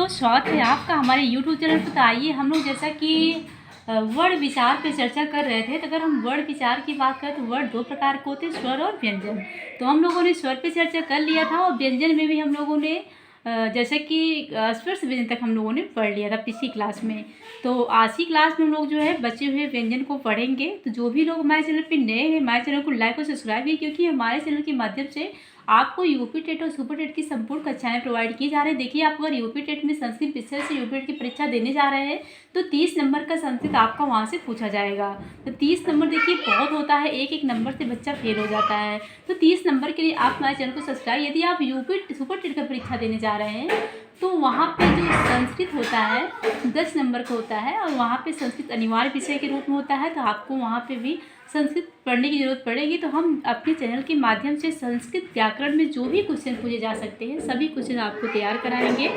दोस्तों, स्वागत है आपका हमारे YouTube चैनल पर। तो आइए हम लोग जैसा कि वर्ण विचार पे चर्चा कर रहे थे, तो अगर हम वर्ण विचार की बात करें तो वर्ण दो प्रकार के होते हैं, स्वर और व्यंजन। तो हम लोगों ने स्वर पे चर्चा कर लिया था और व्यंजन में भी हम लोगों ने जैसे कि स्वर से व्यंजन तक हम लोगों ने पढ़ लिया था पिछली क्लास में। तो आज की क्लास में हम लोग जो है बचे हुए व्यंजन को पढ़ेंगे। तो जो भी लोग हमारे चैनल पर नए हैं, हमारे चैनल को लाइक और सब्सक्राइब कीजिए, क्योंकि हमारे चैनल के माध्यम से आपको यूपी टेट और सुपर टेट की संपूर्ण कक्षाएं प्रोवाइड की जा रही है। देखिए, आप अगर यूपी टेट में संस्कृत विषय से यूपी टेट की परीक्षा देने जा रहे हैं तो 30 नंबर का संस्कृत आपका वहां से पूछा जाएगा। तो 30 नंबर देखिए बहुत होता है, एक एक नंबर से बच्चा फेल हो जाता है। तो 30 नंबर के लिए आप हमारे चैनल को सब्सक्राइब। यदि आप यूपी सुपर टेट का परीक्षा देने जा रहे हैं तो वहाँ पे जो संस्कृत होता है 10 नंबर का होता है और वहाँ पे संस्कृत अनिवार्य विषय के रूप में होता है। तो आपको वहाँ पे भी संस्कृत पढ़ने की ज़रूरत पड़ेगी। तो हम अपने चैनल के माध्यम से संस्कृत व्याकरण में जो भी क्वेश्चन पूछे जा सकते हैं सभी क्वेश्चन आपको तैयार कराएंगे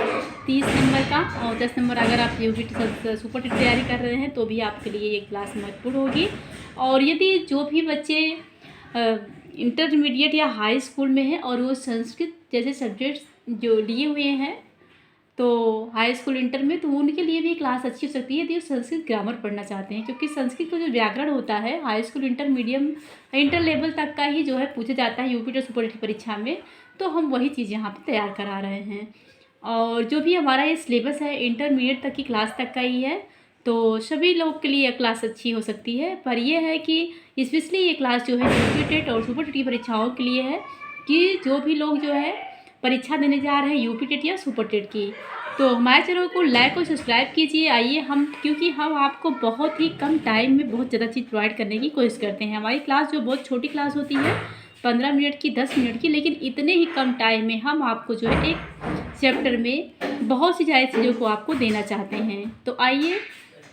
30 नंबर का। और 10 नंबर अगर आप यूपी सुपर टेट तैयारी कर रहे हैं तो भी आपके लिए ये क्लास महत्वपूर्ण होगी। और यदि जो भी बच्चे इंटरमीडिएट या हाई स्कूल में हैं और वो संस्कृत जैसे सब्जेक्ट्स जो लिए हुए हैं तो हाई स्कूल इंटर में, तो उनके लिए भी क्लास अच्छी हो सकती है यदि वो संस्कृत ग्रामर पढ़ना चाहते हैं, क्योंकि संस्कृत का जो व्याकरण होता है हाई स्कूल इंटर लेवल तक का ही जो है पूछा जाता है यूपी टेट सुपर टेट परीक्षा में। तो हम वही चीज़ यहाँ पे तैयार करा रहे हैं। और जो भी हमारा ये सिलेबस है इंटरमीडिएट तक की क्लास तक का ही है, तो सभी लोग के लिए क्लास अच्छी हो सकती है। पर यह है कि स्पेशली ये क्लास जो है यूपी टेट और सुपर टेट की परीक्षाओं के लिए है कि जो भी लोग जो है परीक्षा देने जा रहे हैं यूपी टेट या सुपर टेट की, तो हमारे चैनल को लाइक और सब्सक्राइब कीजिए। आइए क्योंकि हम आपको बहुत ही कम टाइम में बहुत ज़्यादा चीज़ प्रोवाइड करने की कोशिश करते हैं। हमारी क्लास जो बहुत छोटी क्लास होती है 15 मिनट की 10 मिनट की, लेकिन इतने ही कम टाइम में हम आपको जो है एक चैप्टर में बहुत सी ज़्यादा चीज़ों को आपको देना चाहते हैं। तो आइए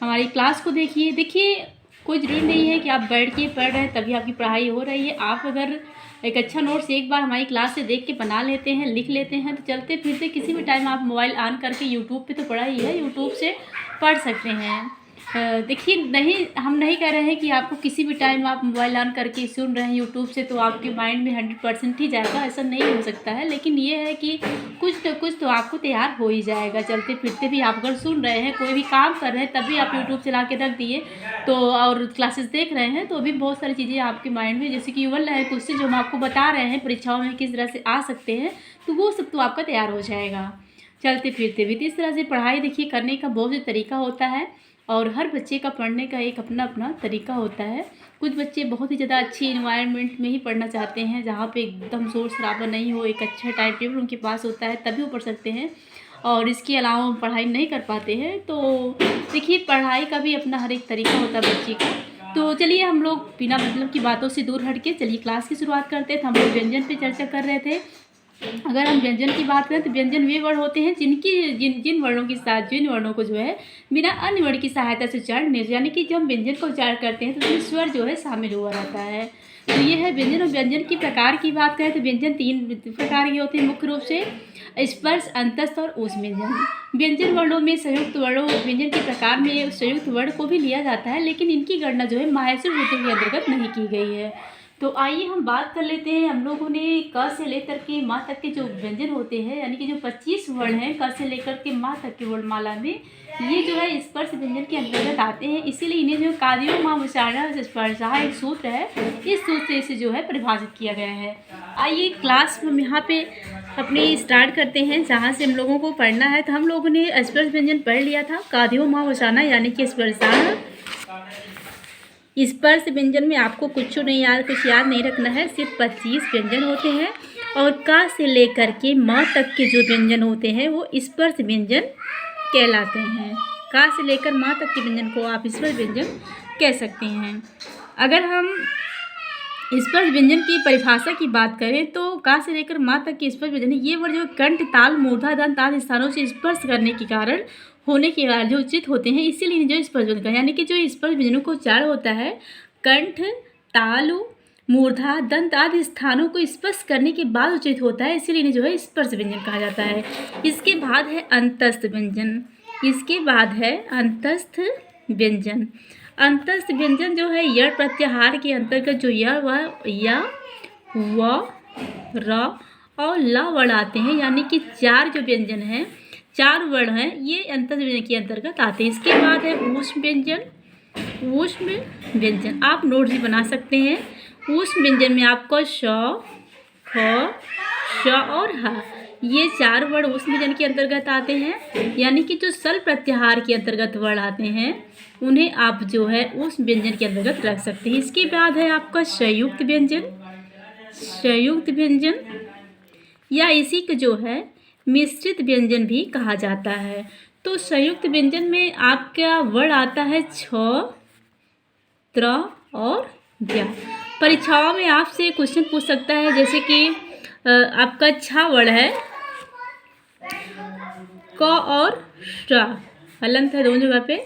हमारी क्लास को देखिए कोई ज़रूरी नहीं है कि आप बैठ के पढ़ रहे हैं तभी आपकी पढ़ाई हो रही है। आप अगर एक अच्छा नोट्स एक बार हमारी क्लास से देख के बना लेते हैं, लिख लेते हैं, तो चलते फिरते किसी भी टाइम आप मोबाइल ऑन करके यूट्यूब पे तो पढ़ा ही है, यूट्यूब से पढ़ सकते हैं। देखिए, हम नहीं कह रहे हैं कि आपको किसी भी टाइम आप मोबाइल ऑन करके सुन रहे हैं यूट्यूब से तो आपके माइंड में 100% ही जाएगा, ऐसा नहीं हो सकता है। लेकिन ये है कि कुछ तो आपको तैयार हो ही जाएगा। चलते फिरते भी आप अगर सुन रहे हैं, कोई भी काम कर रहे हैं, तभी आप यूट्यूब चला के रख दिए तो और क्लासेस देख रहे हैं तो अभी बहुत सारी चीज़ें आपके माइंड में, जैसे कि यूवल है क्वेश्चन जो हम आपको बता रहे हैं परीक्षाओं में किस तरह से आ सकते हैं, तो वो सब तो आपका तैयार हो जाएगा चलते फिरते भी। तो इस तरह से पढ़ाई देखिए करने का बहुत से तरीका होता है और हर बच्चे का पढ़ने का एक अपना अपना तरीका होता है। कुछ बच्चे बहुत ही ज़्यादा अच्छी इन्वायरमेंट में ही पढ़ना चाहते हैं जहाँ पे एकदम शोर शराबा नहीं हो, एक अच्छा टाइम टेबल उनके पास होता है तभी वो पढ़ सकते हैं, और इसके अलावा वो पढ़ाई नहीं कर पाते हैं। तो देखिए, पढ़ाई का भी अपना हर एक तरीका होता है बच्चे का। तो चलिए हम लोग बिना मतलब की बातों से दूर हट के चलिए क्लास की शुरुआत करते हैं। तो हम लोग व्यंजन पे चर्चा कर रहे थे। अगर हम व्यंजन की बात करें तो व्यंजन वे वर्ण होते हैं जिन वर्णों के साथ जिन वर्णों को जो है बिना अन्य वर्ण की सहायता से उच्चारण नहीं, यानी कि जब हम व्यंजन का उच्चारण करते हैं तो उसमें स्वर जो है शामिल हुआ रहता है। तो ये है व्यंजन। और व्यंजन की प्रकार की बात करें तो व्यंजन 3 प्रकार के होते हैं मुख्य रूप से, स्पर्श, अंतस्थ और ऊष्म व्यंजन। व्यंजन वर्णों में संयुक्त वर्णों व्यंजन के प्रकार में संयुक्त वर्ण को भी लिया जाता है, लेकिन इनकी गणना जो है माहेश्वर सूत्र के अंतर्गत नहीं की गई है। तो आइए हम बात कर लेते हैं। हम लोगों ने क से लेकर के माँ तक के जो व्यंजन होते हैं, यानी कि जो 25 वर्ण हैं क से लेकर के माँ तक के वर्णमाला में, ये जो है स्पर्श व्यंजन के अंतर्गत आते हैं। इसीलिए इन्हें जो कादियो माँ उच्चारण स्पर्शा एक सूत्र है, इस सूत्र से इसे जो है परिभाषित किया गया है। आइए क्लास हम यहाँ पे अपनी स्टार्ट करते हैं जहाँ से हम लोगों को पढ़ना है। तो हम लोगों ने स्पर्श व्यंजन पढ़ लिया था, कादियो माँ उच्चारण यानी कि स्पर्शा। स्पर्श व्यंजन में आपको कुछ याद नहीं रखना है, सिर्फ 25 व्यंजन होते हैं और का से लेकर के माँ तक के जो व्यंजन होते हैं वो स्पर्श व्यंजन कहलाते हैं। का से लेकर माँ तक के व्यंजन को आप स्पर्श व्यंजन कह सकते हैं। अगर हम स्पर्श व्यंजन की परिभाषा की बात करें तो का से लेकर माँ तक के स्पर्श व्यंजन ये वर्ड जो कंठ, ताल, मूर्धा, दंत आदि स्थानों से स्पर्श करने के कारण होने के बाद जो उचित होते हैं, इसीलिए जो स्पर्श व्यंजन यानी कि जो स्पर्श व्यंजनों को उच्चारण होता है कंठ, तालु, मूर्धा, दंत आदि स्थानों को स्पर्श करने के बाद उचित होता है, इसीलिए जो है स्पर्श व्यंजन कहा जाता है। इसके बाद है अंतस्थ व्यंजन। अंतस्थ व्यंजन जो है यड़ प्रत्याहार के अंतर्गत जो य, व, र और ल वर्ण आते हैं, यानी कि 4 जो व्यंजन हैं 4 वर्ण हैं ये अंतः व्यंजन के अंतर्गत आते हैं। इसके बाद है ऊष्म व्यंजन। ऊष्म व्यंजन आप नोट भी बना सकते हैं। ऊष्म व्यंजन में आपको श, ख, श और ह ये 4 वर्ण ऊष्म व्यंजन के अंतर्गत आते हैं। यानी कि जो सल प्रत्याहार के अंतर्गत वर्ण आते हैं उन्हें आप जो है ऊष्म व्यंजन के अंतर्गत रख सकते हैं। इसके बाद है आपका संयुक्त व्यंजन। संयुक्त व्यंजन या इसी को जो है मिश्रित व्यंजन भी कहा जाता है। तो संयुक्त व्यंजन में आपका वर्ण आता है छ, त्र और ज्ञ। परीक्षाओं में आपसे क्वेश्चन पूछ सकता है, जैसे कि आपका छ वर्ण है क और श, हलंत है दोनों जगह पे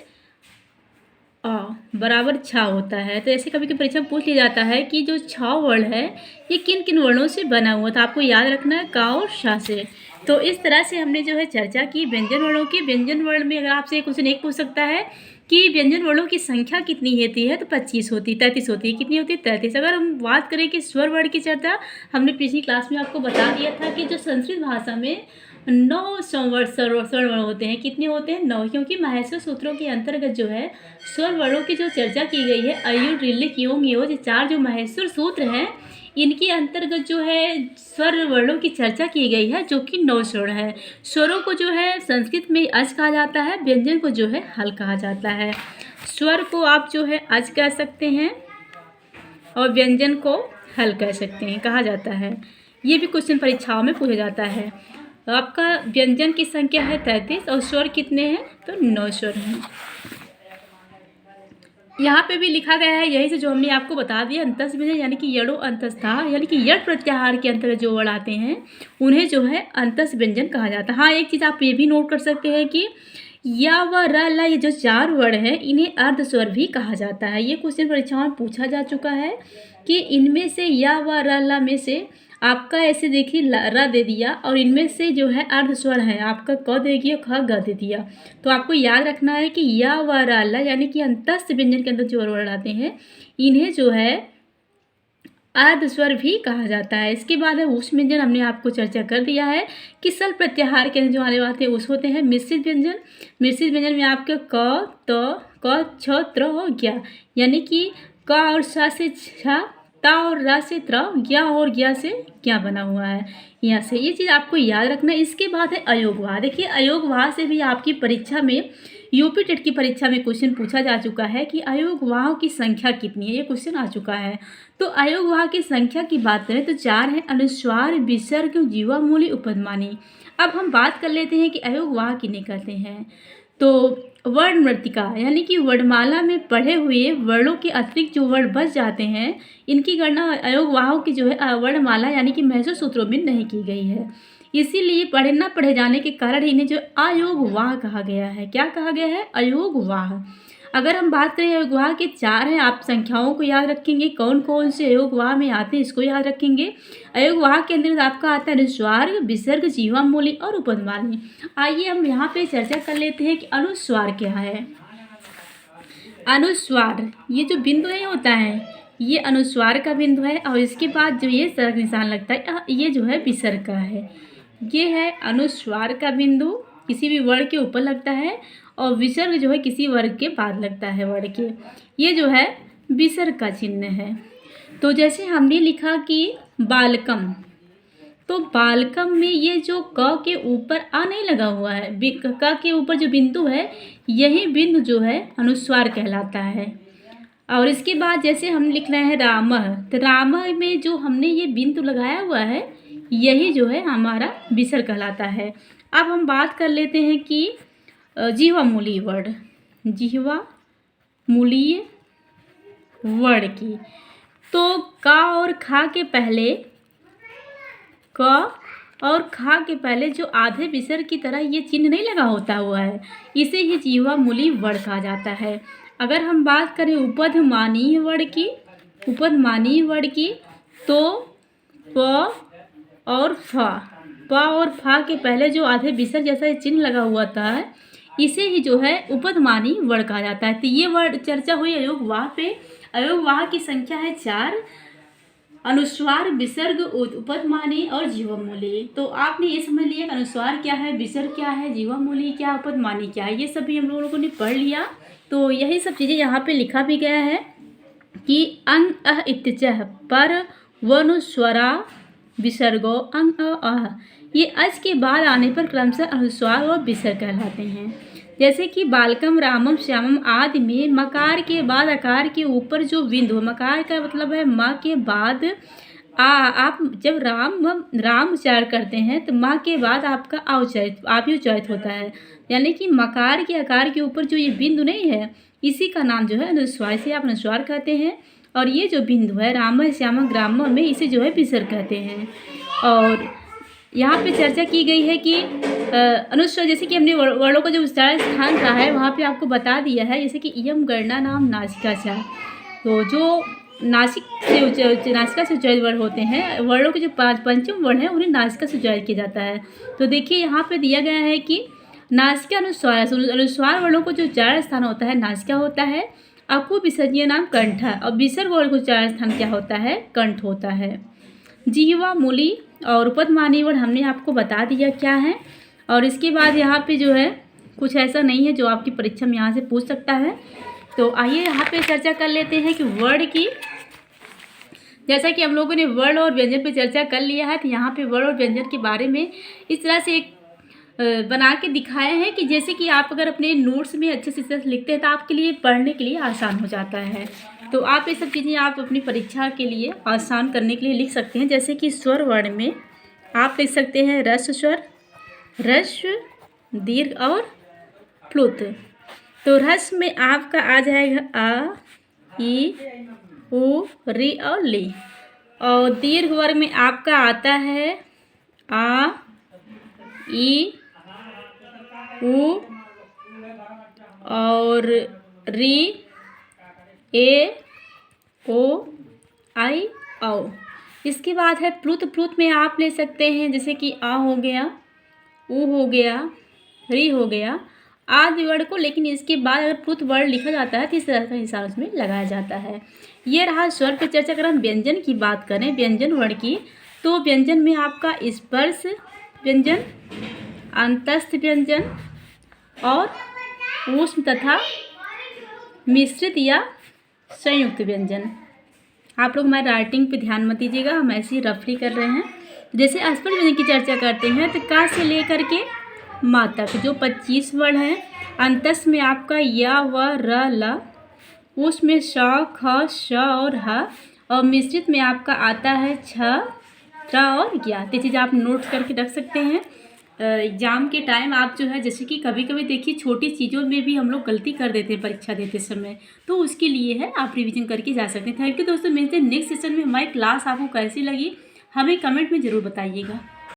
अ बराबर छ होता है। तो ऐसे कभी कभी परीक्षा में पूछ लिया जाता है कि जो छ वर्ण है ये किन किन वर्णों से बना हुआ था। आपको याद रखना है क और श से। तो इस तरह से हमने जो है चर्चा की व्यंजन वर्णों की। व्यंजन वर्ण में अगर आपसे क्वेश्चन एक पूछ सकता है कि व्यंजन वर्णों की संख्या कितनी होती है, तो 25 होती है, 33 होती है। कितनी होती है? 33। अगर हम बात करें कि स्वर वर्ण की चर्चा, हमने पिछली क्लास में आपको बता दिया था कि जो संस्कृत भाषा में 9 स्वर वर्ण होते हैं। कितने होते हैं? 9। क्योंकि माहेश्वर सूत्रों के अंतर्गत जो है स्वर वर्णों की जो चर्चा की गई है, अयु, ऋलिक, योंग, योज, ये 4 जो माहेश्वर सूत्र हैं इनके अंतर्गत जो है स्वर वर्णों की चर्चा की गई है, जो कि 9 स्वर है। स्वरों को जो है संस्कृत में अज कहा जाता है, व्यंजन को जो है हल कहा जाता है। स्वर को आप जो है अज कह सकते हैं और व्यंजन को हल कह सकते हैं, कहा जाता है। ये भी क्वेश्चन परीक्षाओं में पूछा जाता है। आपका व्यंजन की संख्या है 33 और स्वर कितने हैं? तो 9 स्वर हैं। यहाँ पे भी लिखा गया है यही से जो हमने आपको बता दिया, अंतस व्यंजन यानी कि यड़ो अंतस्था, यानी कि यड़ प्रत्याहार के अंतर्गत जो वर्ण आते हैं उन्हें जो है अंतस व्यंजन कहा जाता है। हाँ, एक चीज़ आप ये भी नोट कर सकते हैं कि या व र ला ये जो 4 वर्ण हैं इन्हें अर्ध स्वर भी कहा जाता है। ये क्वेश्चन परीक्षाओं में पूछा जा चुका है कि इनमें से या व र ला में से आपका ऐसे देखिए र दे दिया और इनमें से जो है अर्ध स्वर है आपका क दे दिया, ख ग दे दिया। तो आपको याद रखना है कि या व र ला यानी कि अंतस्थ व्यंजन के अंदर जो वर्ण आते हैं इन्हें जो है अर्ध स्वर भी कहा जाता है। इसके बाद है ऊष्म व्यंजन। हमने आपको चर्चा कर दिया है कि सल प्रत्याहार के जो आने वाले उस होते हैं मिश्रित व्यंजन। मिश्रित व्यंजन में आपके क, त, क, छ, त्र और ज्ञ, यानी कि क और श से छ, ता और रा से त्र, ज्ञ और ज्ञ से ज्ञ बना हुआ है यहाँ से। ये चीज़ आपको याद रखना है। इसके बाद है अयोगवाह। देखिए अयोगवाह से भी आपकी परीक्षा में यूपी टेट की परीक्षा में क्वेश्चन पूछा जा चुका है कि अयोगवाहों की संख्या कितनी है, ये क्वेश्चन आ चुका है। तो अयोगवाह की संख्या की बात करें तो 4 है, अनुस्वार, विसर्ग, जीवा मूली, उपध्मानी। अब हम बात कर लेते हैं कि अयोगवाह किन्हें कहते हैं। तो वर्णमृतिका यानी कि वर्णमाला में पढ़े हुए वर्णों के अतिरिक्त जो वर्ण बच जाते हैं इनकी गणना अयोगवाहों की जो है वर्णमाला यानी कि महसूर सूत्रों में नहीं की गई है। इसीलिए पढ़े न पढ़े जाने के कारण इन्हें जो अयोगवाह कहा गया है। क्या कहा गया है? अयोगवाह। अगर हम बात करें अयोगवाह के 4 हैं, आप संख्याओं को याद रखेंगे, कौन कौन से अयोगवाह में आते हैं इसको याद रखेंगे। अयोगवाह के अंतर्गत आपका आता है अनुस्वार, विसर्ग, जीवा मूली और उपध्मानी। आइए हम यहाँ पे चर्चा कर लेते हैं कि अनुस्वार क्या है। अनुस्वार ये जो बिंदु नहीं होता है ये अनुस्वार का बिंदु है और इसके बाद जो ये सड़क निशान लगता है ये जो है विसर्ग का है। ये है अनुस्वार का बिंदु, किसी भी वर्ण के ऊपर लगता है और विसर्ग जो है किसी वर्ग के बाद लगता है वर्ण के। ये जो है विसर्ग का चिन्ह है। तो जैसे हमने लिखा कि बालकम, तो बालकम में ये जो क के ऊपर आ नहीं लगा हुआ है, क के ऊपर जो बिंदु है यही बिंदु जो है अनुस्वार कहलाता है। और इसके बाद जैसे हम लिख रहे हैं रामः, तो रामः में जो हमने ये बिंदु लगाया हुआ है यही जो है हमारा विसर्ग कहलाता है। अब हम बात कर लेते हैं कि जीवा मूलीय वर्ण, जीवा मूलीय वर्ण की। तो का और खा के पहले, क और खा के पहले जो आधे विसर्ग की तरह ये चिन्ह नहीं लगा होता हुआ है इसे ही जीवा मूलीय वर्ण कहा जाता है। अगर हम बात करें उपध्मानीय वर्ण की, उपध्मानीय वर्ण की, तो प और फा, प और फा के पहले जो आधे विसर्ग जैसा चिन्ह लगा हुआ था इसे ही जो है उपध्मानीय वर्ण कहा जाता है। तो ये वर्ण चर्चा हुई अयोगवाह पे। अयोगवाह की संख्या है 4 अनुस्वार, विसर्ग, उपपदमानी और जीवमूली। तो आपने ये समझ लिया कि अनुस्वार क्या है, विसर्ग क्या है, जीवमूली क्या, उपपदमानी क्या है, ये सभी हम लोगों ने पढ़ लिया। तो यही सब चीज़ें यहाँ पे लिखा भी गया है कि अंग अह इत्यचः पर वनुस्वरा विसर्गो अंग अह, ये अच के बाद आने पर क्रमशः अनुस्वार और विसर्ग कहलाते हैं। जैसे कि बालकम, रामम, श्यामम आदि में मकार के बाद आकार के ऊपर जो बिंदु, मकार का मतलब है माँ के बाद आप जब राम उच्चारण करते हैं तो माँ के बाद आपका आप ही उच्चारित होता है, यानी कि मकार के आकार के ऊपर जो ये बिंदु नहीं है, इसी का नाम जो है अनुस्वार, इसे आप अनुस्वार कहते हैं। और ये जो बिंदु है राम, श्याम, ग्राम में, इसे जो है विसर्ग कहते हैं। और यहाँ पे चर्चा की गई है कि अनुस्वार, जैसे कि हमने वर्णों का जो उच्चारण स्थान रहा है वहाँ पे आपको बता दिया है, जैसे कि इयम गणना नाम नासिका चा, तो जो नासिका से उच्चारित वर्ण होते हैं, वर्णों के जो पंचम वर्ण है उन्हें नासिका से उच्चारित किया जाता है। तो देखिए यहाँ पे दिया गया है कि नासिका अनुस्वार वर्णों को जो उच्चारण स्थान होता है नासिका होता है, अकु विसर्जनीय नाम कंठ है, और विसर्ग वर्ण का उच्चारण स्थान क्या होता है, कंठ होता है। जीवा, मूली और उपपदमानी वर्ण हमने आपको बता दिया क्या है। और इसके बाद यहाँ पे जो है कुछ ऐसा नहीं है जो आपकी परीक्षा में यहाँ से पूछ सकता है। तो आइए यहाँ पे चर्चा कर लेते हैं कि वर्ण की, जैसा कि हम लोगों ने वर्ण और व्यंजन पे चर्चा कर लिया है, तो यहाँ पे वर्ण और व्यंजन के बारे में इस तरह से एक बना के दिखाया है कि जैसे कि आप अगर अपने नोट्स में अच्छे से लिखते हैं तो आपके लिए पढ़ने के लिए आसान हो जाता है। तो आप ये सब चीज़ें आप अपनी परीक्षा के लिए आसान करने के लिए लिख सकते हैं। जैसे कि स्वर वर्ण में आप लिख सकते हैं रस्व स्वर, ह्रस्व, दीर्घ और प्लुत। तो ह्रस्व में आपका आ जाएगा आ, ई, उ, री और ली। और दीर्घ वर्ग में आपका आता है आ, ई, उ और री, ए, ओ, आई, औ। इसके बाद है प्लुत। प्लुत में आप ले सकते हैं जैसे कि आ हो गया, उ हो गया, री हो गया, आदि वर्ण को, लेकिन इसके बाद अगर प्लुत वर्ण लिखा जाता है तो इस तरह का हिसाब उसमें लगाया जाता है। ये रहा स्वर पे चर्चा। अगर हम व्यंजन की बात करें, व्यंजन वर्ण की, तो व्यंजन में आपका स्पर्श व्यंजन, अंतस्थ व्यंजन और ऊष्म तथा मिश्रित या संयुक्त व्यंजन। आप लोग हमारे राइटिंग पे ध्यान मत दीजिएगा, हम ऐसे ही रफली कर रहे हैं। जैसे अस्पष्ट व्यंजन की चर्चा करते हैं तो का से लेकर के मा तक जो 25 वर्ण हैं, अंतस्थ में आपका या, व, र, ल, उसमें श, ख, श और ह, और मिश्रित में आपका आता है छ, त्र और ज्ञा। ये चीज़ आप नोट करके रख सकते हैं। एग्ज़ाम के टाइम आप जो है, जैसे कि कभी कभी देखिए छोटी चीज़ों में भी हम लोग गलती कर देते हैं परीक्षा देते समय, तो उसके लिए है आप रिवीजन करके जा सकते हैं। थैंक यू दोस्तों, मिलते हैं नेक्स्ट सेशन में। हमारी क्लास आपको कैसी लगी हमें कमेंट में ज़रूर बताइएगा।